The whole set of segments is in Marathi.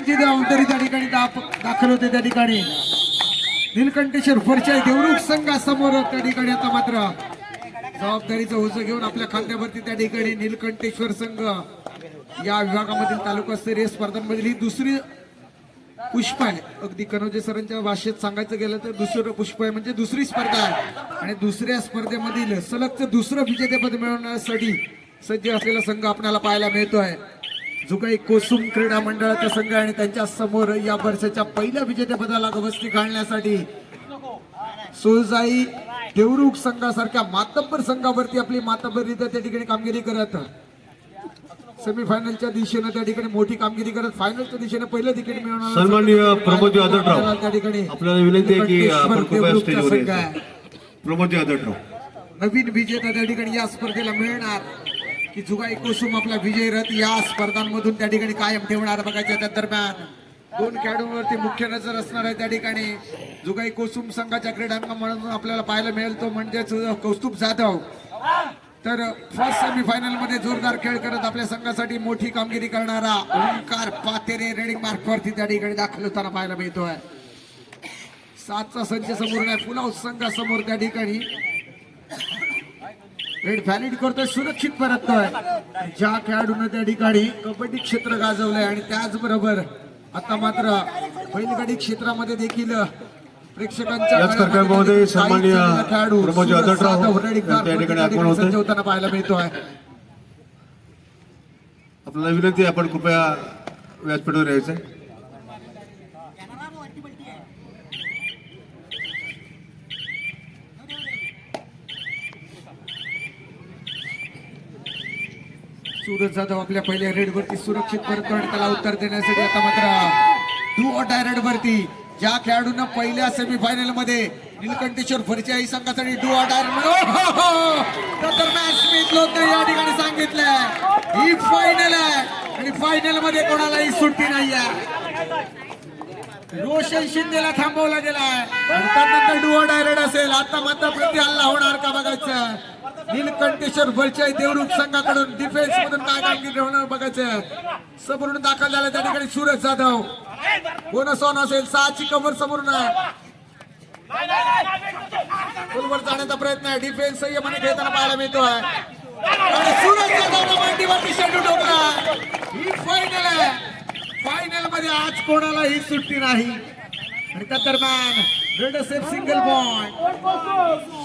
जी जबाबदारी त्या ठिकाणी दाखल होते त्या ठिकाणी नीलकंठेश्वर परिचय देवरुख संघासमोर त्या ठिकाणी आता मात्र जबाबदारीचं ओझं घेऊन आपल्या खांद्यावरती त्या ठिकाणी नीलकंठेश्वर संघ या विभागामधील तालुकास्तरीय स्पर्धांमधील ही दुसरी पुष्प आहे. अगदी कनोजे सरांच्या भाषेत सांगायचं गेलं तर दुसरं पुष्प आहे म्हणजे दुसरी स्पर्धा आहे आणि दुसऱ्या स्पर्धेमधील सलगचं दुसरं विजेतेपद मिळवण्यासाठी सज्ज असलेला संघ आपल्याला पाहायला मिळतोय. जुगाई कोसुम क्रीडा मंडळाचा संघ आणि त्यांच्या समोर या वर्षाच्या पहिल्या विजेतेपदाला गवसणी घालण्यासाठी सोजाई देवरुख संघासारख्या मातब्बर संघावरती आपली मातब्बररित्या त्या ठिकाणी कामगिरी करत सेमीफायनलच्या दिशेने त्या ठिकाणी मोठी कामगिरी करत फायनलच्या दिशेने पहिलं तिकीट मिळवणार सन्माननीय प्रमोद आदरराव त्या ठिकाणी आपल्याला विनंती आहे की आपण कृपया स्टेजवर यायचं. प्रमोद आदरराव नवीन विजेता त्या ठिकाणी या स्पर्धेला मिळणार की जुगाई कोसुम आपला विजय रथ या स्पर्धांमधून त्या ठिकाणी कायम ठेवणार बघायचं. त्या दरम्यान दोन खेळाडूंवरती मुख्य नजर असणार आहे त्या ठिकाणी जुगाई कोसुम संघाच्या क्रीडांगण म्हणून आपल्याला पाहायला मिळेल तो म्हणजेच कौस्तुभ जाधव. तर फर्स्ट सेमीफायनल मध्ये जोरदार खेळ करत आपल्या संघासाठी मोठी कामगिरी करणारा ओंकार पातेरे रेडिंग मार्कवरती त्या ठिकाणी दाखल होताना पाहायला मिळतोय. 7चा संच समोर आहे फुलाव संघासमोर त्या ठिकाणी रेड व्हॅलिड करतोय सुरक्षित परततोय ज्या खेळाडूंना त्या ठिकाणी कबड्डी क्षेत्र गाजवलंय आणि त्याचबरोबर आता मात्र बैलगाडी क्षेत्रामध्ये देखील प्रेक्षकांच्या सन्माननीय प्रमोद आदरराव त्या ठिकाणी आगमन होतं पाहायला मिळतोय. आपल्याला विनंती आहे आपण कृपया व्यासपीठावर यायचं. सूरज जाधव आपल्या पहिल्या रेडवरती सुरक्षित परततो आणि त्याला उत्तर देण्यासाठी आता मात्र डू ऑर डाय रेडवरती ज्या खेळाडूंना पहिल्या सेमीफायनल मध्ये नीलकंठेश्वर परिचय संघासाठी डू ऑर डाय स्मिथ लोकने या ठिकाणी सांगितलंय ही फायनल आहे आणि फायनल मध्ये कोणालाही सुट्टी नाहीये. रोशन शिंदेला थांबवला गेलाय आणि त्यानंतर डू ऑर डाय रेड असेल. आता मात्र प्रति हल्ला होणार का बघायचं. नीलकंठेश्वर परिचय देवरुख संघाकडून डिफेन्स मधून काय कामगिरी होणार बघायचं. समोरून दाखल झाला त्या ठिकाणी सूरज जाधव बोनस ऑन असेल 6ची कव्हर समोरून फुलवर जाण्याचा प्रयत्न आहे. डिफेन्स संयमाने खेळताना पाहायला मिळतोय आणि सूरज जाधव मांडीवरती शेंडू ठोकला. ही फायनल आहे. फायनल मध्ये आज कोणालाही सुट्टी नाही आणि त्या दरम्यान रेड सेफ सिंगल पॉइंट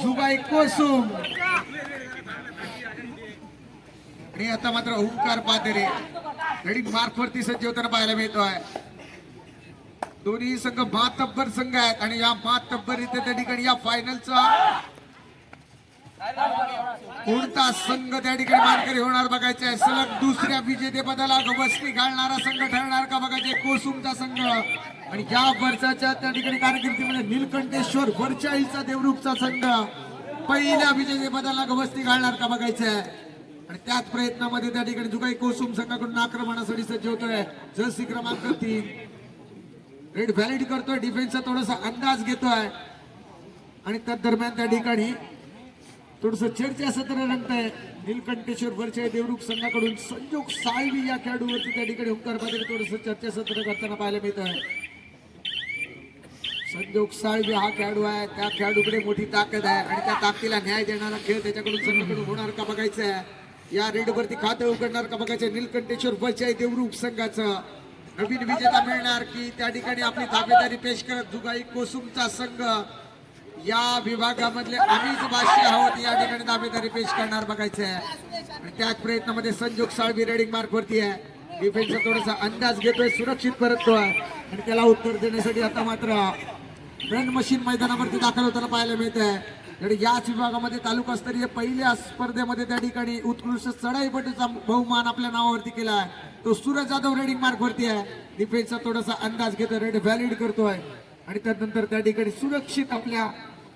जुगाई कोसुम आणि आता मात्र ओंकार पातेरे रेडिंग मार्कवरती सज्ज होताना पाहायला मिळतोय. दोन्ही संघ मातब्बर संघ आहेत आणि या मातब्बर इथे त्या ठिकाणी या फायनलचा कोणता संघ त्या ठिकाणी मानकरी होणार बघायचे आहे. सलग दुसऱ्या विजेतेपदाला गवसणी घालणारा संघ ठरणार का बघायचे. कोसुमचा संघ आणि या वर्षाच्या त्या ठिकाणी कारकिर्दीमध्ये नीलकंठेश्वर वरचाईचा देवरुखचा संघ पहिल्या विजेतेपदाला गवसणी घालणार का बघायचं आहे. आणि त्याच प्रयत्नामध्ये त्या ठिकाणी जुगाई कोसुम संघाकडून आक्रमणासाठी सज्ज होतोय. जर्सी क्रमांक 3 रेड व्हॅलिड करतोय. डिफेन्सचा थोडासा अंदाज घेतोय आणि त्या दरम्यान त्या ठिकाणी थोडस चर्चा सत्र रंगतंय. नीलकंठेश्वर वरचे देवरुख संघाकडून संजोग साळवी या खेळाडूवरती त्या ठिकाणी ओंकार पातेरे थोडस चर्चा सत्र करताना पाहायला मिळत आहे. संजोग साळवी हा खेळाडू आहे. त्या खेळाडूकडे मोठी ताकद आहे आणि त्या ताकदीला न्याय देणारा खेळ त्याच्याकडून संघाकडून होणार का बघायचं आहे. या रेडवरती खातं उघडणार का बघायचं. नीलकंठेश्वर वरचे देवरुख संघाचं नवीन विजेता मिळणार की त्या ठिकाणी आपली दावेदारी पेश करत जुगाई कोसुमचा संघ या विभागामधले आम्हीच भाष्य आहोत या ठिकाणी दावेदारी पेश करणार बघायचं आहे. आणि त्याच प्रयत्नामध्ये संजोग साळवी रेडिंग मार्कवरती आहे. डिफेन्सचा थोडासा अंदाज घेतोय सुरक्षित परततोय आणि त्याला उत्तर देण्यासाठी आता मात्र रन मशीन मैदानावरती दाखल होताना पाहायला मिळत आहे. याच विभागामध्ये तालुकास्तरीय पहिल्या स्पर्धेमध्ये त्या ठिकाणी उत्कृष्ट चढाईपटूचा बहुमान आपल्या नावावरती केला आहे. तो सूरज जाधव रेडिंग मार्कवरती आहे. डिफेन्सचा थोडासा अंदाज घेतोय रेड व्हॅलिड करतोय आणि त्यानंतर त्या ठिकाणी सुरक्षित आपल्या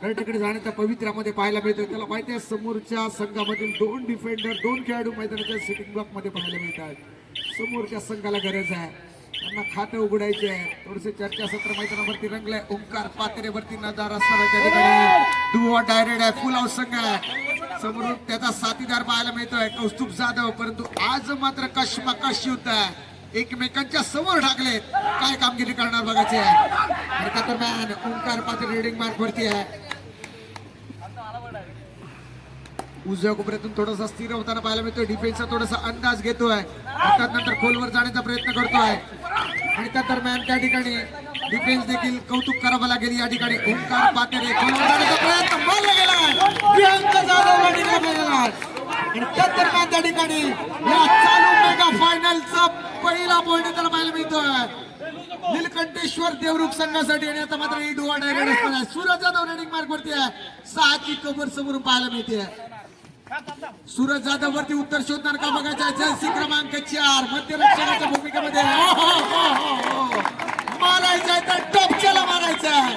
गटाकडे जाण्याच्या पवित्र्यामध्ये पाहायला मिळतोय. त्याला माहिती आहे समोरच्या संघामधील 2 डिफेंडर 2 खेळाडू मैदानाच्या सिटिंग ब्लॉक मध्ये पाहायला मिळत आहेत. समोरच्या संघाला गरज आहे त्यांना खातं उघडायचे आहे. थोडेसे चर्चासत्र मैदानावरती रंगलंय. ओंकार पातेरेवरती नजर असणार त्या ठिकाणी डू ऑर डाय रेड आहे. फुल हाऊस संघ आहे. समोरून त्याचा साथीदार पाहायला मिळतोय कौस्तुभ जाधव. परंतु आज मात्र कशमकश युद्ध आहे. एकमेकांच्या समोर टाकलेत. काय कामगिरी करणार बघायची आहे. आणि त्या दरम्यान ओंकार पाटील रेडिंग मार्क वरती आहे. उजव्या कोपऱ्यातून थोडासा स्थिर होताना पाहायला मिळतोय. डिफेन्सचा थोडासा अंदाज घेतोय. नंतर खोलवर जाण्याचा प्रयत्न करतोय. आणि त्या दरम्यान त्या ठिकाणी डिफेन्स देखील कौतुक करावं लागेल. या ठिकाणी ओंकार पातेरे खोलवर जाण्याचा प्रयत्न मारला गेला. प्रियांका जाधवला निघाला गेला. आणि त्या दरम्यान त्या ठिकाणी या चालू मेगा फायनलचा पहिला पॉईंट त्याला पाहायला मिळतोय नीलकंठेश्वर देवरुख संघासाठी. आणि आता मात्र ही डोवा डायरेक्ट असणार आहे. सूरज जाधव रेडिंग मार्क वरती आहे. 6ची कबर समोरून पाहायला मिळते. सूरज जाधव वरती उत्तर शोधणार का बघायचं आहे. जर्सी क्रमांक 4 मध्यरक्षकाच्या भूमिकेमध्ये मारायचं आहे तर टॉपच्याला मारायचं आहे.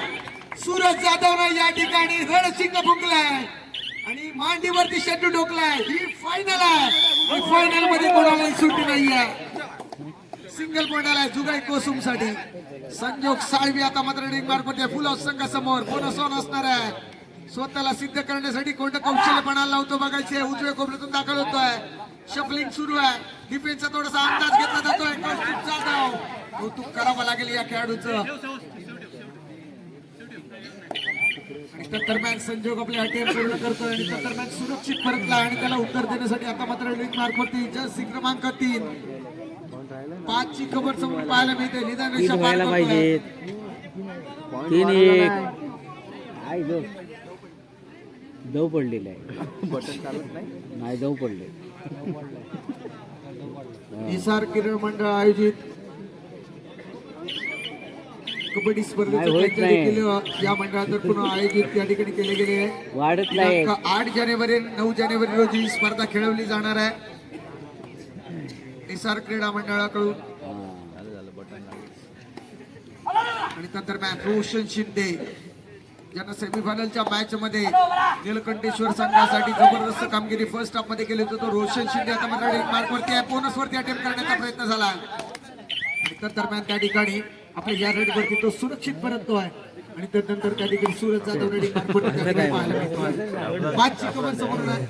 सूरज जाधवनं या ठिकाणी रणसिंग फुंकलाय आणि मांडीवरती शेंडू ठोकलाय. ही फायनल आहे. फायनल मध्ये कोणालाही सुट्टी नाहीये. सिंगल पॉइंट आलाय जुगाई कोसुम साठी. संजोग साळवी आता मात्र रिंग मार्क मध्ये फुल हाऊस संघासमोर बोनस ऑन असणार आहे. स्वतःला सिद्ध करण्यासाठी कोणतं कौशल्यपणा लावतो बघायचे. उजव्या कोपऱ्यातून दाखल होतोय. शफलिंग सुरू आहे. डिफेन्सचा थोडासा अंदाज घेतला जातोय. कौस्तुभ जाधव कौतुक करावं लागेल या खेळाडूचं. आणि त्या दरम्यान संजोग आपले अटेम्प्ट पूर्ण करतोय. आणि त्या दरम्यान सुरक्षित परतला आणि त्याला उत्तर देण्यासाठी आता मात्र रिंग मार्क वरती जर्सी क्रमांक 3 5ची खबर समोर पाहायला मिळते. निदान रेषा पार करतोय. 3-1 दव पडलेलं आहे. नाही दव पडले. निसार क्रीडा मंडळ आयोजित कबड्डी स्पर्धेचे या मंडळातर्फे आयोजित त्या ठिकाणी केले गेले. वाढत नाही. 8 जानेवारी 9 जानेवारी रोजी ही स्पर्धा खेळवली जाणार आहे. निसार क्रीडा मंडळाकडून. आणि त्या दरम्यान रोशन शिंदे ज्यांना सेमीफायनलच्या मॅच मध्ये नीलकंठेश्वर संघासाठी जबरदस्त कामगिरी फर्स्ट हाफ मध्ये केली होती. तो रोशन शिंदे आता मात्र मार्क वरती आहे. बोनस वरती अटेम्प्ट करण्याचा प्रयत्न झाला. त्या दरम्यान त्या ठिकाणी आपल्या या रेड वरती तो सुरक्षित परततोय. आणि त्यानंतर त्या ठिकाणी सूरज जाधव रेडिंग मार्क वरती त्या ठिकाणी पाहायला मिळतोय. 5ची कबर समोर आहे.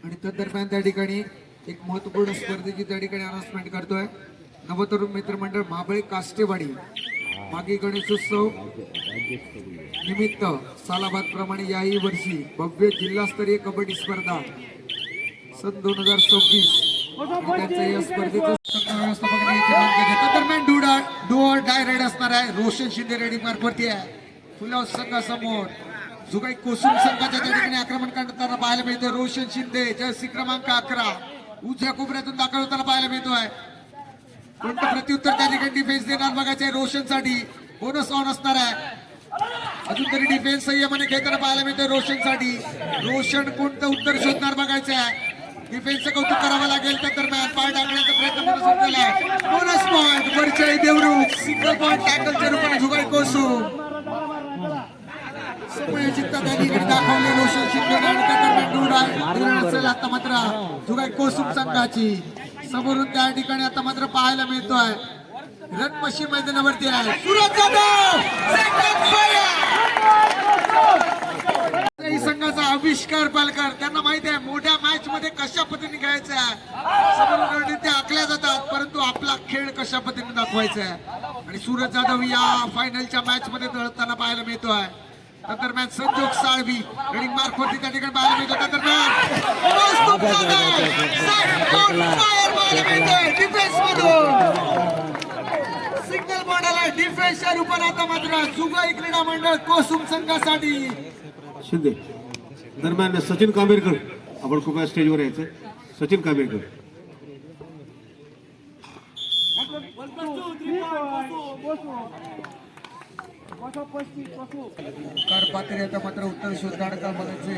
आणि त्या दरम्यान त्या ठिकाणी एक महत्वपूर्ण स्पर्धेची त्या ठिकाणी अनाउन्समेंट करतोय. नवतरुण मित्रमंडळ महाबळी काष्टेवाडी मागे गणेशोत्सव निमित्त सालाबाद प्रमाणे याही वर्षी भव्य जिल्हास्तरीय कबड्डी स्पर्धा सन 2026 त्यांच्या या स्पर्धेचं व्यवस्थापन दरम्यान डोअर डाय रेड असणार आहे. रोशन शिंदे रेडी मार्क वरती आहे. फुलाव संघासमोर जुगाई कोसुम संघाच्या त्या ठिकाणी आक्रमण करताना पाहायला मिळतोय. रोशन शिंदे जर्सी क्रमांक 11 उजव्या कोपऱ्यातून दाखल होताना पाहायला मिळतोय. कोणतं प्रत्युत्तर त्या ठिकाणी डिफेन्स देणार बघायचंय. रोशन साठी बोनस ऑन असणार आहे. अजून तरी डिफेन्स संयमाने खेळताना पाहायला मिळतोय रोशन साठी. रोशन कोणतं उत्तर शोधणार बघायचं आहे. डिफेन्सचं कौतुक करावं लागेल. त्या दरम्यान पाय टाकण्याचा प्रयत्न सुरू केलाय. बोनस पॉइंट वरच्या देवरुख. सिंगल पॉइंट टॅकलच्या रूपाने जुगाई कोसुम समयोचितता त्या ठिकाणी दाखवली रोशन शिंदे. आणि त्या दरम्यान दूर असेल आता मात्र जुगाई कोसुम संघाची. समोरून त्या ठिकाणी आता मात्र पाहायला मिळतोय रणपशी मैदानावरती आहे सूरज जाधव. संघाचा आविष्कार पालकर त्यांना माहिती आहे मोठ्या मॅच मध्ये कशा पद्धतीने खेळायचं आहे. समोरून रणनीती आखल्या जातात परंतु आपला खेळ कशा पद्धतीने दाखवायचा आहे. आणि सूरज जाधव या फायनलच्या मॅच मध्ये तळताना पाहायला मिळतोय. त्या दरम्यान संजोग साळवी रेडिंग मार्क वरती त्या ठिकाणी पाहायला मिळतो. त्या दरम्यान डिफेन्स मधून सिंगल बॉर्डरला डिफेन्सच्या रूपाने आता मात्र जुगाई क्रीडा मंडळ कोसुम संघासाठी. शिंदे दरम्यान सचिन कांबेरकर आपण कृपया स्टेजवर यायचं. सचिन कांबेरकर. पात्र आता मात्र उत्तर शोधणार का बघायचे.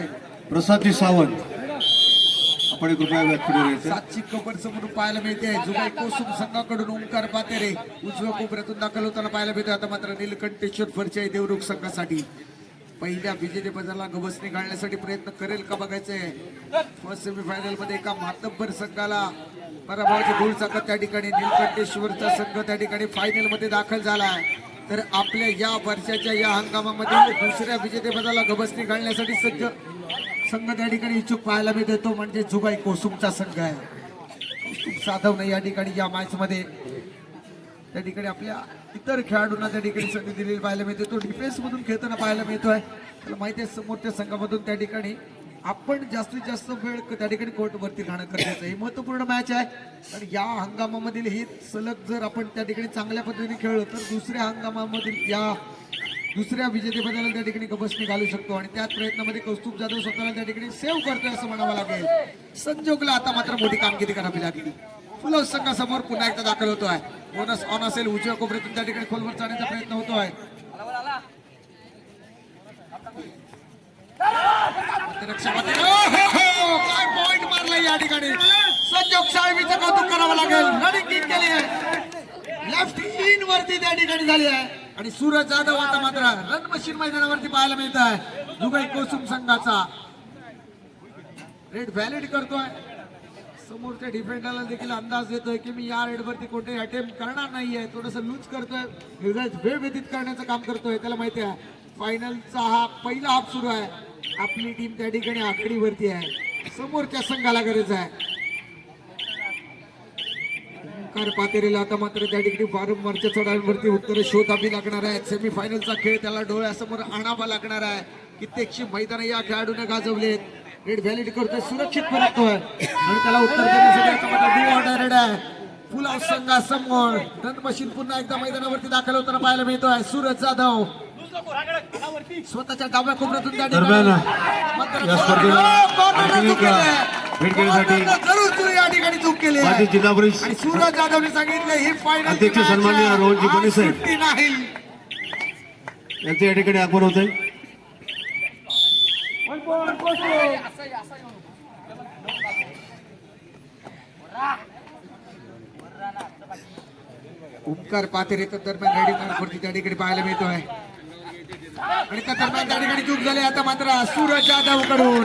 प्रसादजी सावंत आपण कृपया व्यासपीठावर यायचं. 7ची कबर समोर पाहायला मिळते. जुगाई कोसुम संघाकडून ओंकार पातेरे उजव्या कोपऱ्यातून दाखल होताना पाहायला मिळते. आता मात्र नीलकंठेश्वर फरचाई देवरुख संघासाठी पहिल्या विजेतेपदाला गवसणी घालण्यासाठी प्रयत्न करेल का बघायचंय. फर्स्ट सेमीफायनल मध्ये एका मातब्बर संघाला पराभवाची धूळ चाकत त्या ठिकाणी नीलकंठेश्वरचा संघ त्या ठिकाणी फायनल मध्ये दाखल झाला. तर आपल्या या वर्षाच्या या हंगामामध्ये दुसऱ्या विजेतेपदाला गबसणी घालण्यासाठी सज्ज संघ त्या ठिकाणी इच्छुक पाहायला मिळतो, तो म्हणजे जुगाई कोसुमचा संघ आहे. कौस्तुभ जाधवने या ठिकाणी या मॅच मध्ये त्या ठिकाणी आपल्या इतर खेळाडूंना त्या ठिकाणी संधी दिलेली पाहायला मिळते. तो डिफेन्स मधून खेळताना पाहायला मिळतोय. त्याला माहिती आहे समोरच्या संघामधून त्या ठिकाणी आपण जास्तीत जास्त वेळ त्या ठिकाणी कोर्टवरती राहणं गरजेचं आहे. ही महत्वपूर्ण मॅच आहे आणि या हंगामामधील ही सलग जर आपण त्या ठिकाणी चांगल्या पद्धतीने खेळलो तर दुसऱ्या हंगामामधील या दुसऱ्या विजेतेपदाला त्या ठिकाणी गबसणी घालू शकतो आणि त्याच प्रयत्नामध्ये कौस्तुभ जाधव स्वतःला त्या ठिकाणी सेव्ह करतोय असं म्हणावं लागेल. संजोगला आता मात्र मोठी कामगिरी करावी लागली. फुलं संघासमोर पुन्हा एकदा दाखल होतोय. बोनस ऑन असेल, उजव्या कोपऱ्यातून त्या ठिकाणी खोलवर जाण्याचा प्रयत्न होतोय. काय पॉइंट मारलाय या ठिकाणी. संजोग साळवीचं कौतुक करावं लागेल. रनिंग किक केली आहे, लेफ्ट इन वरती त्या ठिकाणी झाली आहे आणि सूरज जाधव आता मात्र रन मशीन मैदानावरती पाहायला मिळत आहे. जुगाई कोसुम संघाचा रेड व्हॅलिड करतोय. समोरच्या डिफेंडरला देखील अंदाज देतोय की मी या रेडवरती कोणतेही अटेम्प्ट करणार नाहीये. थोडस लूज करतोय, वेळ व्यतीत करण्याचं काम करतोय. त्याला माहिती आहे फायनलचा हा पहिला हाफ सुरू आहे. आपली टीम त्या ठिकाणी आघाडीवरती आहे. समोरच्या संघाला गरज आहे. ओंकार पातेरेला आता मात्र त्या ठिकाणी वारंवारच्या चढाईवरती उत्तर शोधावी लागणार आहेत. सेमीफायनलचा खेळ त्याला डोळ्यासमोर आणावा लागणार आहे. कित्येकशी मैदान या खेळाडूने गाजवलेत. रेड व्हॅलिड करतोय, सुरक्षित परततोय आणि त्याला उत्तर देण्यासाठी आहे. फुल हाऊस संघासमोर रन मशीन पुन्हा एकदा मैदानावरती दाखल होताना पाहायला मिळतोय. सूरज जाधव स्वतःच्या डाव्या कोपऱ्यातून त्या जरूर या ठिकाणी चूक केली आणि सूरज जाधवने सांगितलं ही फायनल अध्यक्ष सन्माननीय रोहनजी बने साहेब नाही. यांचं या ठिकाणी आगमन होत आहे. ओंकार पातेरे तर दरम्यान रेडी मार्कवरती त्या ठिकाणी पाहायला मिळतोय आणि त्या दरम्यान त्या ठिकाणी चूक झाली. आता मात्र सूरज जाधव कडून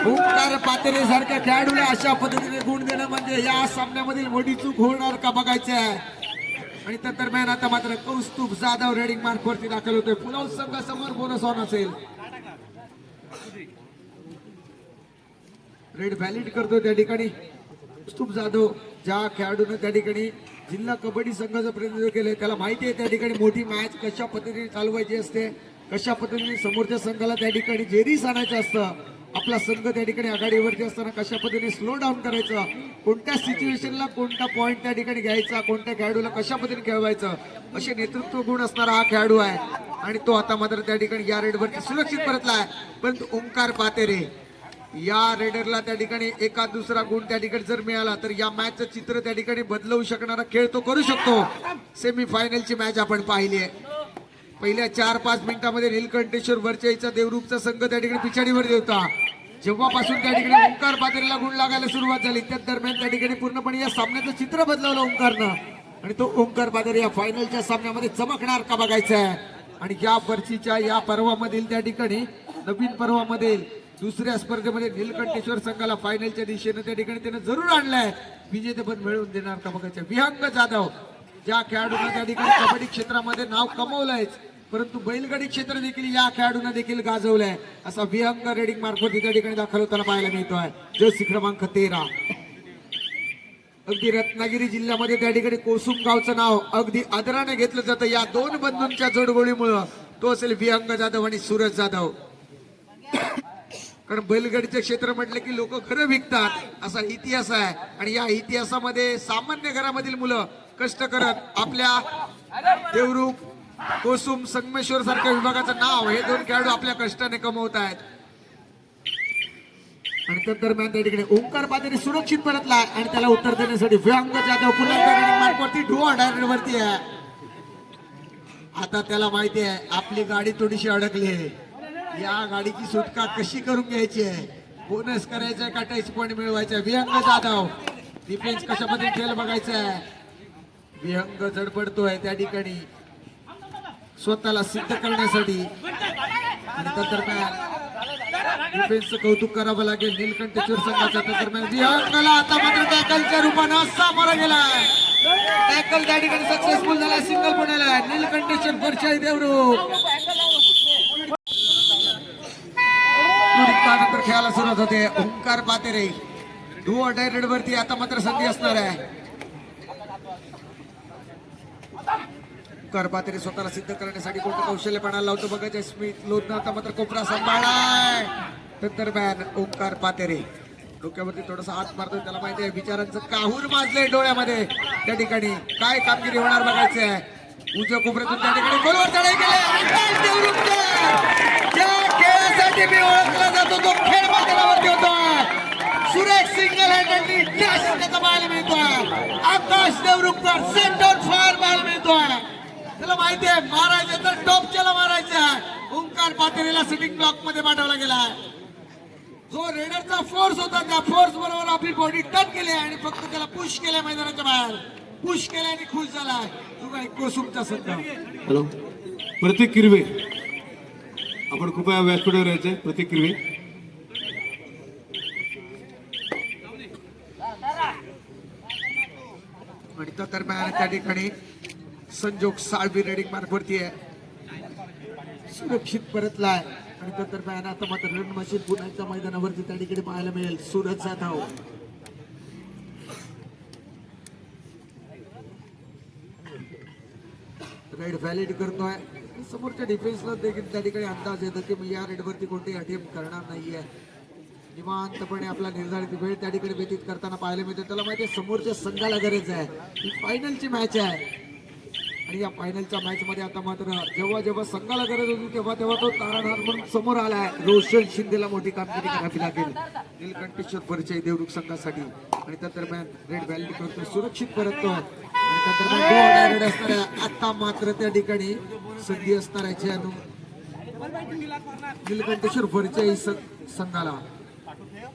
ओंकार पातेरे सारख्या खेळाडूला अशा पद्धतीने गुण देणं म्हणजे या सामन्यामधील मोठी चूक होणार का बघायचं आहे. आणि त्या दरम्यान आता मात्र कौस्तुभ जाधव रेडिंग मार्कवरती दाखल होतोय. पुन्हा संघासमोर बोनस ऑन असेल. रेड व्हॅलिड करतो त्या ठिकाणी कौस्तुभ जाधव. ज्या खेळाडूने त्या ठिकाणी जिल्हा कबड्डी संघाचं प्रतिनिधित्व केलंय त्याला माहिती आहे त्या ठिकाणी मोठी मॅच कशा पद्धतीने चालवायची असते, कशा पद्धतीने समोरच्या संघाला त्या ठिकाणी जेरीस आणायचं असतं. आपला संघ त्या ठिकाणी आघाडीवरती असताना कशा पद्धतीने स्लो डाऊन करायचं, कोणत्या सिच्युएशनला कोणता पॉइंट त्या ठिकाणी घ्यायचा, कोणत्या खेळाडूला कशा पद्धतीने खेळवायचं असे नेतृत्व गुण असणारा हा खेळाडू आहे आणि तो आता मात्र त्या ठिकाणी या रेडवरती सुरक्षित परतला आहे. परंतु ओंकार पातेरे या रेडरला त्या ठिकाणी एका दुसरा गुण त्या ठिकाणी जर मिळाला तर या मॅचचं चित्र त्या ठिकाणी बदलवू शकणारा खेळ तो करू शकतो. सेमीफायनलची मॅच आपण पाहिली आहे. पहिल्या 4-5 मिनिटांमध्ये नीलकंठेश्वर वरच्या देवरूपचा संघ त्या ठिकाणी पिछाडीवर होता. जेव्हापासून त्या ठिकाणी ओंकार पातेरेला गुण लागायला सुरुवात झाली त्या दरम्यान त्या ठिकाणी पूर्णपणे या सामन्याचं चित्र बदलवलं ओंकारनं आणि तो ओंकार पातेरे या फायनलच्या सामन्यामध्ये चमकणार का बघायचं आहे. आणि या वर्षीच्या या पर्वामधील त्या ठिकाणी नवीन पर्वामधील दुसऱ्या स्पर्धेमध्ये नीलकंठेश्वर संघाला फायनलच्या दिशेने त्या ठिकाणी त्याने जरूर आणलंय. विजेतेपद मिळवून देणार का बघायचं. विहंग जाधव ज्या खेळाडूंना त्या ठिकाणी कबड्डी क्षेत्रामध्ये नाव कमवलंयच परंतु बैलगाडी क्षेत्र देखील या खेळाडूंना देखील गाजवलंय असा विहंग रेडिंग मार्फत त्या ठिकाणी दाखल होताना पाहायला मिळतोय. जर्सी क्रमांक 13. अगदी रत्नागिरी जिल्ह्यामध्ये त्या ठिकाणी कोसुम गावचं नाव अगदी आदराने घेतलं जातं या दोन बंधूंच्या जोडगोळीमुळं. तो असेल विहंग जाधव आणि सूरज जाधव. कारण बैलगाडीचे क्षेत्र म्हटलं की लोक खरं विकतात असा इतिहास आहे आणि या इतिहासामध्ये सामान्य घरामधील मुलं कष्ट करत आपल्या देवरूप कोसुम संगमेश्वर सारख्या विभागाचं नाव हे दोन खेळाडू आपल्या कष्टाने कमवत आहेत. आणि त्या दरम्यान त्या ठिकाणी ओंकार पातेरे सुरक्षित परतला आणि त्याला उत्तर देण्यासाठी विहंग जाधव पुन्हा मार्गवरती डोआ डायरेक्ट वरती आहे. आता त्याला माहिती आहे आपली गाडी थोडीशी अडकली आहे. या गाडीची सुटका कशी करून घ्यायची आहे, बोनस करायचा आहे का टच पॉइंट मिळवायचा आहे. विहंग जाधव डिफेन्स कशा पद्धतीने खेळ बघायचा आहे. विहंग झडपडतोय त्या ठिकाणी स्वतःला सिद्ध करण्यासाठी आणि त्या दरम्यान डिफेन्सचं कौतुक करावं लागेल नीलकंठेश्वर संघाचा. त्या दरम्यान विहंगला आता मात्र टॅकलच्या रूपानं सामोरा गेलाय. टॅकल त्या ठिकाणी सक्सेसफुल झाला, सिंगल पण आला. नीलकंठेश्वर परचाई देवरूख नंतर खेळायला सुरुवात होते. Omkar Patere do or die raid वरती आता मात्र संधी असणार आहे. ओंकार पातेरे स्वतःला सिद्ध करण्यासाठी कोणतं कौशल्य पणाला लावतो बघायचं. स्मिथ लोधनं आता मात्र कोपरा सांभाळलाय. दरम्यान ओंकार पातेरे डोक्यावरती थोडासा हात मारतोय. त्याला माहिती आहे विचारांचं काहूर माजलंय डोळ्यामध्ये. त्या ठिकाणी काय कामगिरी होणार बघायचं आहे. उजव्या कोपऱ्यातून त्या ठिकाणी गोलवर चढाई केली. ज्या खेळासाठी मी ओळखला जातो तो खेळ मैदानावरती होता. सुरेश सिंगल हँडेडली डॅश त्याचा पाहायला मिळतोय. आकाश देवरुखकर सेट ऑन फायर पाहायला मिळतोय. त्याला माहिती आहे मारायचं तर टॉपच्याला मारायचं आहे. ओंकार पातेरेला सिटिंग ब्लॉक मध्ये पाठवला गेला. जो रेडरचा फोर्स होता त्या फोर्स बरोबर आपली बॉडी टच केली आणि फक्त त्याला पुश केलं मैदानाच्या बाहेर. पुश केलं आणि खुश झाला. तुझा एक कोसुमचा संघ. हॅलो प्रतीक किरवे, आपण कृपया व्यासपीठावर यायचंय. प्रतीक किरवे. आणि त्या दरम्यान त्या ठिकाणी संजोग साळवी रेडिंग मार्क वरती आहे. सुरक्षित परतलाय. आणि त्या दरम्यान आता मात्र रन मशीन पुन्हा एकदा मैदानावरती त्या ठिकाणी पाहायला मिळेल. सूरज जाधव राईड व्हॅलिड करतोय. समोरच्या डिफेन्सला देखील त्या ठिकाणी अंदाज येतो की मी या रेडवरती कोणतेही अटेम्प्ट करणार नाहीये. निवांतपणे आपला निर्धारित वेळ त्या ठिकाणी व्यतीत करताना पाहायला मिळते. त्याला माहिती आहे समोरच्या संघाला गरज आहे. ही फायनलची मॅच आहे आणि या फायनलच्या मॅच मध्ये आता मात्र जेव्हा संघाला गरज होती तेव्हा तो तारणहार म्हणून समोर आलाय. रोशन शिंदेला मोठी कामगिरी करावी लागेल नीलकंठेश्वर परिचय देवरुख संघासाठी. आणि त्या दरम्यान रेड व्हॅलिड करतोय, सुरक्षित परततो. आणि त्या दरम्यान रेड असणार आहे. आता मात्र त्या ठिकाणी संधी असणार आहे चेनू नीलकंठेश्वर परिचय संघाला.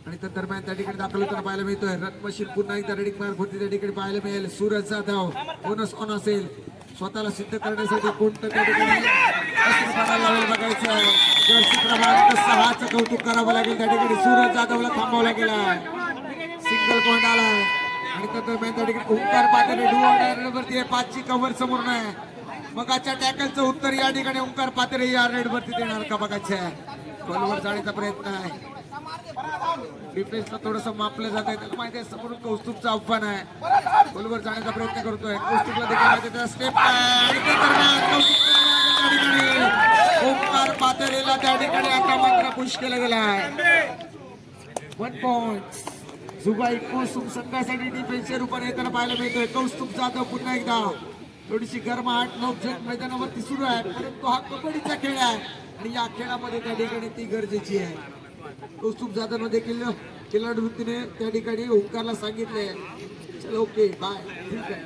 आणि त्या दरम्यान त्या ठिकाणी दाखल होताना पाहायला मिळतोय रन मशीन पुन्हा एकदा रेडिंग मार्क होती त्या ठिकाणी पाहायला मिळेल. सूरज जाधव बोनस ऑन असेल. स्वतःला सिद्ध करण्यासाठी कोणतं त्या ठिकाणी लावेल बघायचं आहे. जर्सी क्रमांक 6चं कौतुक करावं लागेल. त्या ठिकाणी सूरज जाधवला थांबवला गेला. सिंगल पॉईंट आलाय. आणि त्या दरम्यान त्या ठिकाणी ओंकार पातेरे डू ऑर डाय रेडवरती आहे. 5ची कव्हर समोर नाही. मगाच्या टॅकलचं उत्तर या ठिकाणी ओंकार पातेरे या रेडवरती देणार का बघायचं आहे. बॉलवर जाण्याचा प्रयत्न आहे. डिफेन्सला थोडस मापलं जात आहे. त्याला माहिती आहे समोरून कौस्तुभचं आव्हान आहे. बॉलवर जाण्याचा प्रयत्न करतोय. कौस्तुभला देखील माहिती आहे स्टेप ओंकार पातेरेला त्या ठिकाणी आता मात्र पुश केलं गेला आहे. 1 पॉइंट जुबाई कोसुम संघासाठी डिफेन्सच्या रूपाने येताना पाहायला मिळतोय. कौस्तुभ जाधव पुन्हा एकदा थोडीशी गरमाहट नौजन मैदानावरती सुरू आहे. परंतु हा कबड्डीचा खेळ आहे आणि या खेळामध्ये त्या ठिकाणी ती गरजेची आहे. कौस्तुभ जाधव देखील खिलाडी वृत्तीने त्या ठिकाणी ओंकारला सांगितले चल ओके बाय ठीक आहे.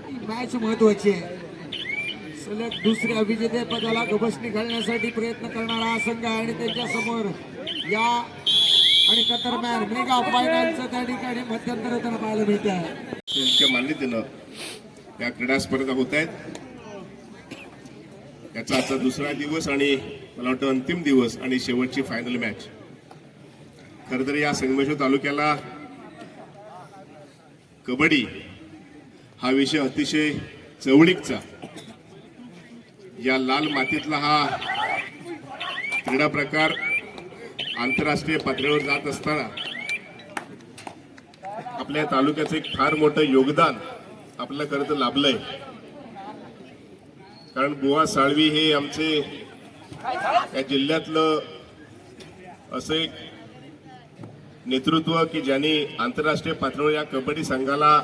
ही मॅच महत्वाची आहे. सलग दुसऱ्या विजेते पदाला गबसणी घालण्यासाठी प्रयत्न करणारा हा संघ आहे आणि त्यांच्या समोर या आणि त्या दरम्यान मेगा फायनलचं त्या ठिकाणी मध्यंतर होताना पाहायला मिळते आहे. त्यांच्या मान्यतेनं या क्रीडा स्पर्धा होत आहेत. याचा आजचा दुसरा दिवस आणि मला वाटतं अंतिम दिवस आणि शेवटची फायनल मॅच. खरं तर या संगमेश्वर तालुक्याला कबड्डी हा विषय अतिशय चवळीकचा. या लाल मातीतला हा क्रीडा प्रकार आंतरराष्ट्रीय पातळीवर जात असताना आपल्या तालुक्याचं एक फार मोठं योगदान आपल्याला खरं तर लाभलंय. कारण बुवा साळवी हे आमचे या जिल्ह्यातलं असं एक नेतृत्व की ज्यांनी आंतरराष्ट्रीय पातळीवर या कबड्डी संघाला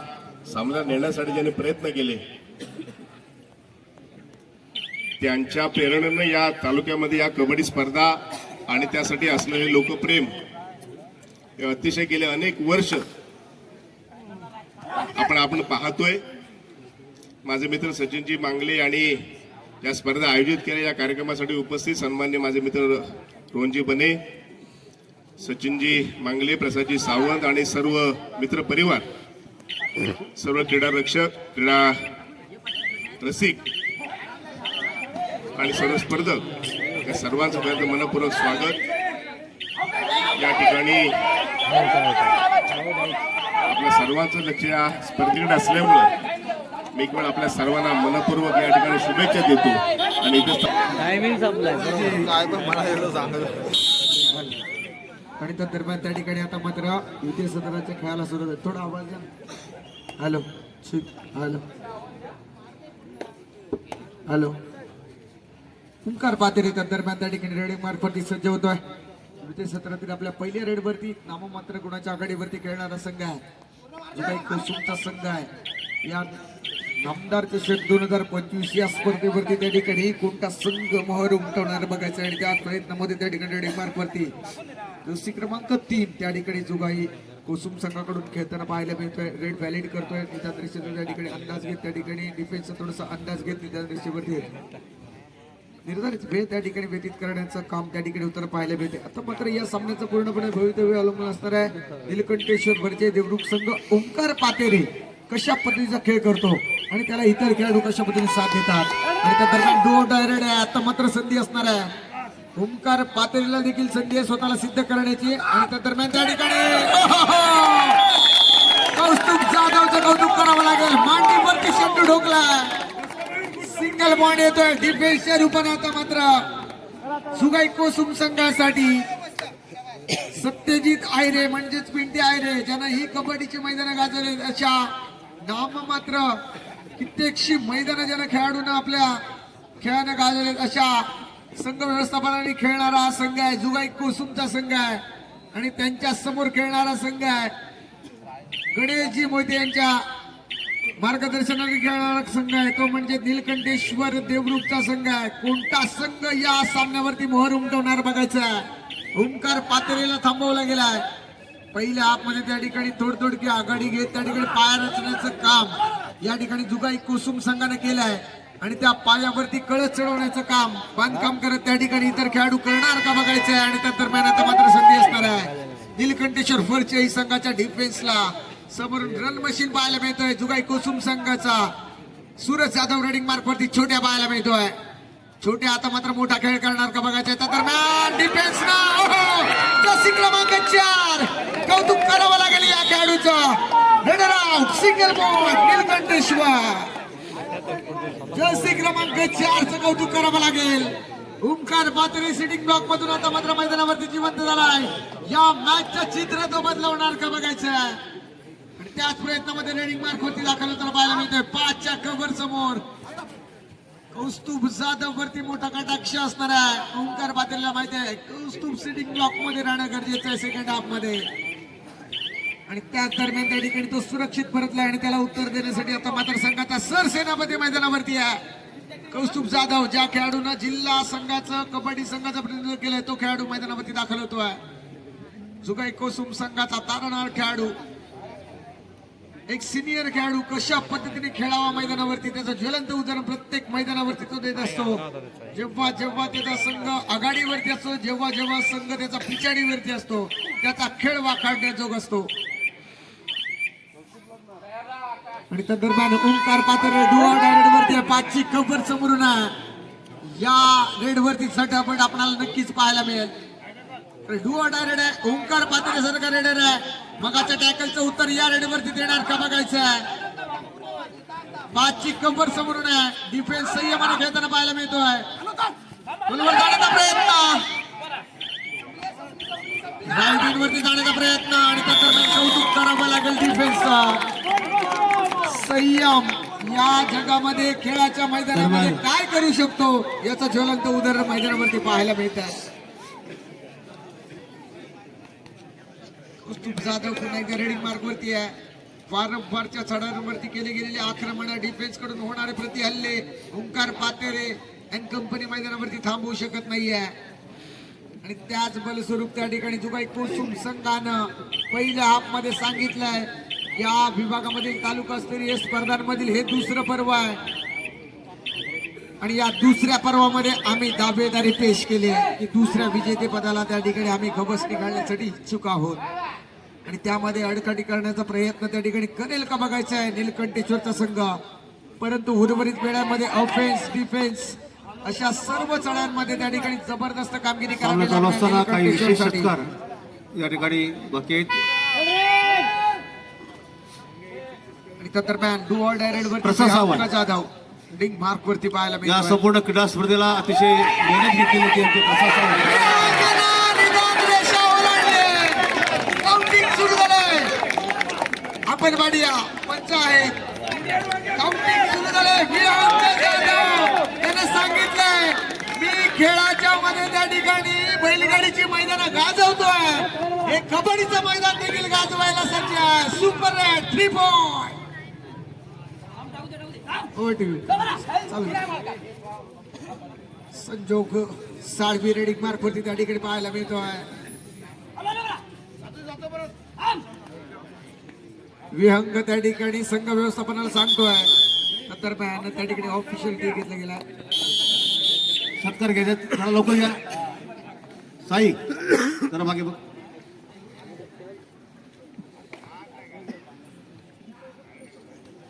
सामना नेण्यासाठी ज्यांनी प्रयत्न केले. त्यांच्या प्रेरणेनं या तालुक्यामध्ये या कबड्डी स्पर्धा आणि त्यासाठी असलेले लोकप्रेम अतिशय गेले अनेक वर्ष आपण पाहतोय. माझे मित्र सचिनजी मांगले आणि या स्पर्धा आयोजित केल्या या कार्यक्रमासाठी उपस्थित सन्मान्य माझे मित्र रोहनजी बने, सचिनजी मांगले, प्रसादजी सावंत आणि सर्व मित्र परिवार, सर्व क्रीडा रक्षक, क्रीडा रसिक आणि सर्व स्पर्धक या सर्वांचं खरं मनपूर्वक स्वागत. या ठिकाणी आपल्या सर्वांचं लक्ष या स्पर्धेकडे असल्यामुळे मी केवळ आपल्या सर्वांना मनपूर्वक या ठिकाणी शुभेच्छा देतो आणि इथे टायमिंग संपलाय बरोबर. आणि त्या दरम्यान त्या ठिकाणी आता मात्र द्वितीय सदराच्या खेळाला सुरुवात आहे. थोडा आवाज द्या. हॅलो हॅलो हॅलो ओंकार पातेरे त्या दरम्यान त्या ठिकाणी रेडिंग मार्फत सज्ज होतोय. द्वितीय सत्रातील आपल्या पहिल्या रेडवरती नाममात्र गुणाच्या आघाडीवरती खेळणारा संघ आहे जो काही कोसुमचा संघ आहे. या नामदार चषक 2025 या स्पर्धेवरती त्या ठिकाणी कोणता संघ मोहर उमटवणार बघायचं आणि त्या प्रयत्नामध्ये त्या ठिकाणी रेडिंग मार्फवरती दुसरी क्रमांक 3 त्या ठिकाणी जो काही कोसुम संघाकडून खेळताना पाहायला मिळतोय. रेड व्हॅलिड करतोय त्या दृष्टीने त्या ठिकाणी अंदाज घेत त्या ठिकाणी डिफेन्सचा थोडासा अंदाज घेत त्या दृष्टीवरती निर्धारित वेळ त्या ठिकाणी व्यतीत करण्याचं काम त्या ठिकाणी उत्तर पाहायला मिळते. आता मात्र या सामन्याचं पूर्णपणे भवितव्य अवलंबून असणार आहे. निलकंठेश्वर वरचे देवरूप संघ ओंकार पातेरे कशा पद्धतीचा खेळ करतो आणि त्याला इतर खेळाडू कशा पद्धतीने साथ देतात आणि त्या दरम्यान डो डायरेक्ट आहे. आता मात्र संधी असणार आहे ओंकार पातेरीला देखील संधी आहे स्वतःला सिद्ध करण्याची आणि त्या दरम्यान त्या ठिकाणी कौस्तुभ जाधवचं कौतुक करावं लागेल. मांडीवरती शेंडू ढोकला सिंगल बॉन्ड येतोय डिफेन्सच्या रूपाने. आता मात्र सुगाई कोसुम संघासाठी सत्यजित आयरे म्हणजेच पिंटे आयरे ज्यांना ही कबड्डीची मैदानं गाजवले अशा नाम मात्र कित्येकशी मैदानं ज्यांना खेळाडूंना आपल्या खेळानं गाजवले अशा संघ व्यवस्थापनाने खेळणारा हा संघ आहे. जुगाई कोसुमचा संघ आहे आणि त्यांच्या समोर खेळणारा संघ आहे गणेशजी मोहिते यांच्या मार्गदर्शनाने खेळणारा संघ आहे तो म्हणजे निलकंठेश्वर देवरूपचा संघ आहे. कोणता संघ या सामन्यावरती मोहर उमटवणार बघायचं आहे. ओंकार पातेरीला थांबवला गेलाय. पहिल्या हाफमध्ये त्या ठिकाणी थोडकी आघाडी घेत त्या ठिकाणी पाया रचण्याचं काम या ठिकाणी जुगाई कोसुम संघाने केलंय आणि त्या पायावरती कळस चढवण्याचं काम बांधकाम करत त्या ठिकाणी इतर खेळाडू करणार का बघायचं आहे. आणि त्या दरम्यान आता मात्र संधी असणार आहे निलकंठेश्वर फरचे संघाच्या डिफेन्सला. समोरून रन मशीन पाहायला मिळतोय जुगाई कोसुम संघाचा. सूरज जाधव रेडिंग मार्फवरती छोट्या पाहायला मिळतोय. छोटे आता मात्र मोठा खेळ करणार का बघायचं आहे. त्या दरम्यान डिफेन्स क्रमांक 4 कौतुक करावं लागेल या खेळाडूचं. Runner out single ball Nilkantheshwar. Jersey क्रमांक 4 चं कौतुक करावं लागेल. ओंकार पातेरे सिटिंग ब्लॉक मधून आता मात्र मैदानावरती जिवंत झालाय. या मॅचचं चित्र तो बदलवणार का बघायचं आहे. आणि त्याच प्रयत्नामध्ये रेडिंग मार्क होती दाखल होताना पाहायला मिळतोय 5च्या कव्हर समोर कौस्तुभ जाधव वरती मोठा कटाक्ष असणार आहे. ओंकार पातेरीला माहिती आहे कौस्तुभ सिटिंग ब्लॉक मध्ये राहणं गरजेचं आहे सेकंड हाफ मध्ये आणि त्याच दरम्यान त्या ठिकाणी तो सुरक्षित परतला आणि त्याला उत्तर देण्यासाठी आता मात्र संघाचा सरसेनापती मैदानावरती आहे. कौस्तुभ जाधव ज्या खेळाडूंना जिल्हा संघाचं कबड्डी संघाचं प्रतिनिधित्व केलंय तो खेळाडू मैदानावरती दाखल होतोय. जुगाई कोसुम संघाचा तारणारा खेळाडू एक सिनियर खेळाडू कशा पद्धतीने खेळावा मैदानावरती त्याचं ज्वलंत उदाहरण प्रत्येक मैदानावरती तो देत असतो. जेव्हा जेव्हा त्याचा संघ आघाडीवरती असतो जेव्हा जेव्हा संघ त्याचा पिछाडीवरती असतो त्याचा खेळ वाखाडण्याजोग असतो. आणि त्या दरम्यान ओंकार पातेरे डुआ डायरेक्ट वरती 5ची कव्हर समोरून या रेड वरती झटापट आपल्याला नक्कीच पाहायला मिळेल. डुआ डायरेक्ट आहे ओंकार पातेरे सारखा रेडर आहे. मगाच्या टॅकलचं उत्तर या रेड वरती देणार का बघायचं आहे. 5ची कव्हर समोरून आहे. डिफेन्स संयमाने खेळताना पाहायला मिळतोय. जाण्याचा प्रयत्न राईट वरती जाण्याचा प्रयत्न आणि त्या दरम्यान कौतुक करावं लागेल डिफेन्सचा. संयम या जगामध्ये खेळाच्या मैदानामध्ये काय करू शकतो याचं ज्वलंत उदाहरण मैदानावरती पाहायला मिळतात. कौस्तुभ जाधव पुन्हा एकदा रेडिंग मार्क वरती आहे. वारंवारच्या चढावरती केले गेलेले आक्रमण डिफेन्स कडून होणारे प्रतिहल्ले ओंकार पातेरे अँड कंपनी मैदानावरती थांबवू शकत नाहीये. आणि त्याच बलस्वरूप त्या ठिकाणी जुगाई कोसुम संघानं पहिल्या हाफ मध्ये सांगितलंय या विभागामधील तालुकास्तरीय स्पर्धांमधील हे दुसरं पर्व आहे आणि या दुसऱ्या पर्वामध्ये आम्ही दावेदारी पेश केली की दुसऱ्या विजेतेपदाला त्या ठिकाणी आम्ही गवसणी घालण्यासाठी इच्छुक आहोत आणि त्यामध्ये अडकाटी करण्याचा प्रयत्न त्या ठिकाणी करेल का बघायचा आहे निलकंठेश्वरचा संघ. परंतु उर्वरित वेळामध्ये ऑफेन्स डिफेन्स अशा सर्व चढांमध्ये त्या ठिकाणी जबरदस्त कामगिरी करावी काही विशेष षटकार या ठिकाणी बाकी आहेत. आणि त्या दरम्यान डू ऑल डायरेक्ट प्रसाद सावंत. वरती जाधव डिंग मार्क वरती पाहायला या मिळतोय. संपूर्ण क्रीडा स्पर्धेला अतिशय मेहनत घेतली होती आमचे प्रसाद सावंत. काउंटिंग सुरू झालंय. आपण वाडिया पंच आहेत. काउंटिंग सुरू झालंय. त्याने सांगितलंय मी खेळाच्या मध्ये त्या ठिकाणी बैलगाडीची मैदान गाजवतोय. हे कबड्डीचं मैदान देखील गाजवायला सज्ज आहे. Super red 3 point. संजोग साळवी रेडिंग मार्क वरती त्या ठिकाणी पाहायला मिळतोय. विहंग त्या ठिकाणी संघ व्यवस्थापनाला सांगतोय. दरम्यान त्या ठिकाणी ऑफिशियल टी घेतला गेला. सत्कार घ्यायच्यात जरा लवकर या. साई जरा मागे बघ.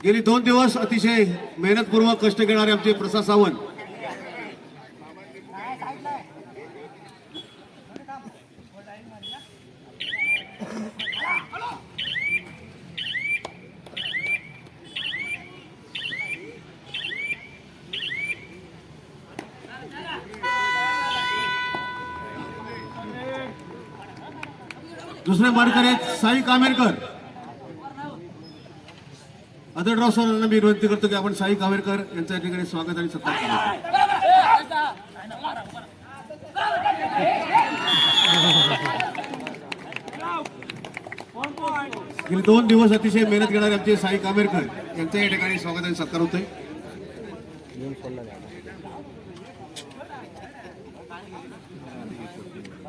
गेली 2 दिवस अतिशय मेहनतपूर्वक कष्ट घेणारे आमचे प्रसाद सावंत. दुसरे मार्कर आहेत साई कामेरकर. आदरराव सरांना मी विनंती करतो की आपण साई कामेरकर यांच्या या ठिकाणी स्वागत आणि सत्कार करायचा. गेली 2 दिवस अतिशय मेहनत घेणारे आमचे साई कामेरकर यांच्या या ठिकाणी स्वागत आणि सत्कार होतोय.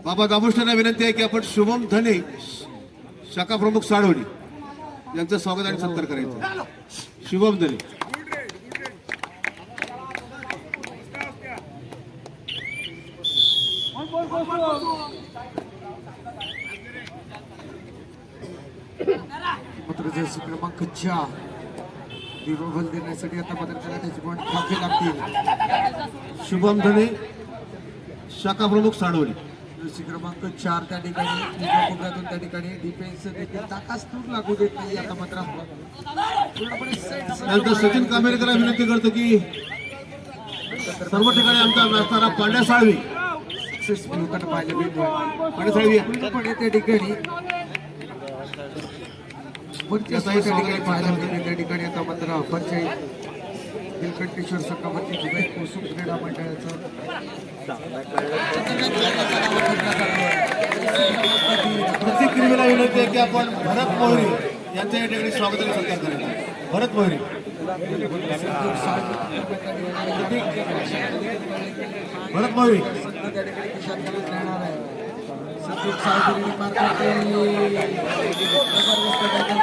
बाबा दामुष्टांना विनंती आहे की आपण शुभम धने शाखा प्रमुख साडवडी यांचं स्वागत आणि सत्कार करायचं. शुभम धने. मात्र जर्सी क्रमांक 4 रिव्हर्बल देण्यासाठी आता मात्र त्याला त्याची पॉईंट खावे लागतील. शुभम धने शाखा प्रमुख साडवडी. जर्सी क्रमांक 4 त्या ठिकाणी उजव्या कोपऱ्यातून त्या ठिकाणी डिफेन्स देखील ताकास्तूर लागू देत नाही. आता मात्र पूर्णपणे set त्यानंतर सचिन कामेरकरला विनंती करतो की सर्व ठिकाणी आमचा असणारा पांड्या साळवी. सक्सेसफुल होताना पाहायला मिळतोय. पांड्या साळवी या. पूर्णपणे त्या ठिकाणी वरच्या त्या ठिकाणी पाहायला मिळते. त्या ठिकाणी आता मात्र पंचायत निलकंठेश्वर संघावरती जुगाई कोसुम क्रीडा मंडळाचं प्रत्येक क्रीडेला विनंती आहे की आपण भरत मोहरी यांच्या या ठिकाणी स्वागत आणि सत्कार करायचा. भरत मोहरी. भरत मोहरी. संघ त्या ठिकाणी किशात करत राहणार आहे. संदीप सावगिरी मार्केट त्या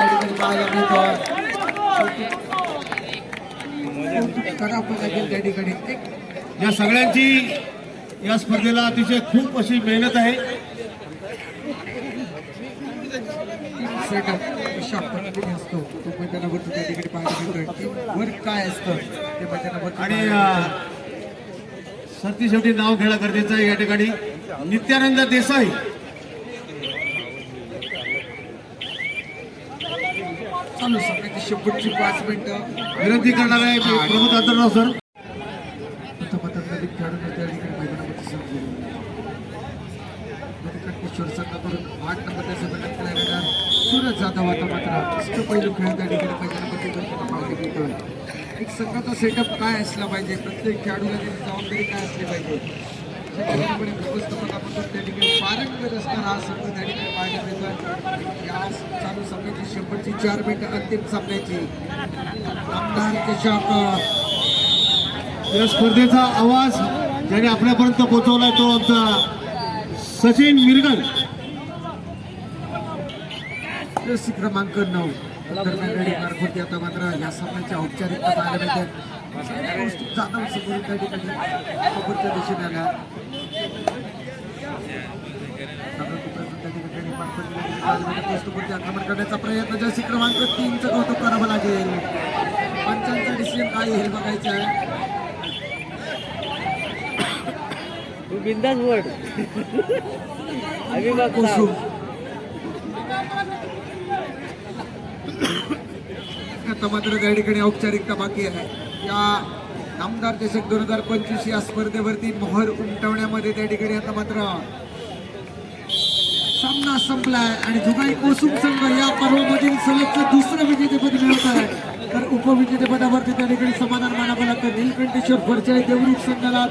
ठिकाणी पाहायला मिळतोय. करावं लागेल त्या ठिकाणी. या सगळ्यांची या स्पर्धेला अतिशय खूप अशी मेहनत आहे. सेटअप कशा पद्धतीने असतो तो मैदानावरती त्या ठिकाणी पाहायला मिळतोय. वर्क काय असतं ते मैदानावरती आणि सरती शेवटी नाव घेणं गरजेचं आहे. या ठिकाणी नित्यानंद देसाई चालू सगळ्याची शेवटची 5 मिनिटं विनंती करणार आहे प्रमोद आदरराव सर. नवीन खेळाडूंना त्या ठिकाणी मैदानावरती समजून कंटेश्वर संघाकडून 8 नंबर त्याचं मैदान खेळायला येणार सूरज जाधव. आता मात्र पहिलं खेळ त्या ठिकाणी मैदानावरती करताना पाहायला मिळतोय. एक संघाचा सेटअप काय असला पाहिजे, प्रत्येक खेळाडूला त्याची जबाबदारी काय असली पाहिजे, व्यवस्थापनापासून त्या ठिकाणी पारंगत असणारा हा संघ त्या ठिकाणी पाहायला मिळतोय. या चालू सामन्याची शेवटची 4 मिनिटं अंतिम सामन्याची आमदार चषक. या स्पर्धेचा आवाज ज्याने आपल्यापर्यंत पोहोचवलाय तो आमचा सचिन मिरगल. जर्सी क्रमांक 9 दरम्यान रेडी मार्फत आता मात्र या सामन्याच्या औपचारिकता पाहायला मिळते. जाधव समोर त्या ठिकाणी सोबतच्या दिशेने आल्या. आक्रमण करण्याचा प्रयत्न जर्सी क्रमांक 3चं कौतुक करावं लागेल. पंचांचा डिसिजन काय हे बघायचं आहे. बिंदास वर्ड अभिभाग कोसू आता मात्र त्या ठिकाणी औपचारिकता बाकी आहे. या नामदार चषक 2025 या स्पर्धेवरती मोहर उमटवण्यामध्ये त्या ठिकाणी आता मात्र सामना संपलाय आणि जुगाई कोसुम संघ या पर्वामधील सलगचं दुसरं विजेतेपद मिळवत आहे. तर उपविजेतेपदावरती त्या ठिकाणी समाधान मानावं लागतं. नीलकंठेश्वर फरचाई देवरुख संघाला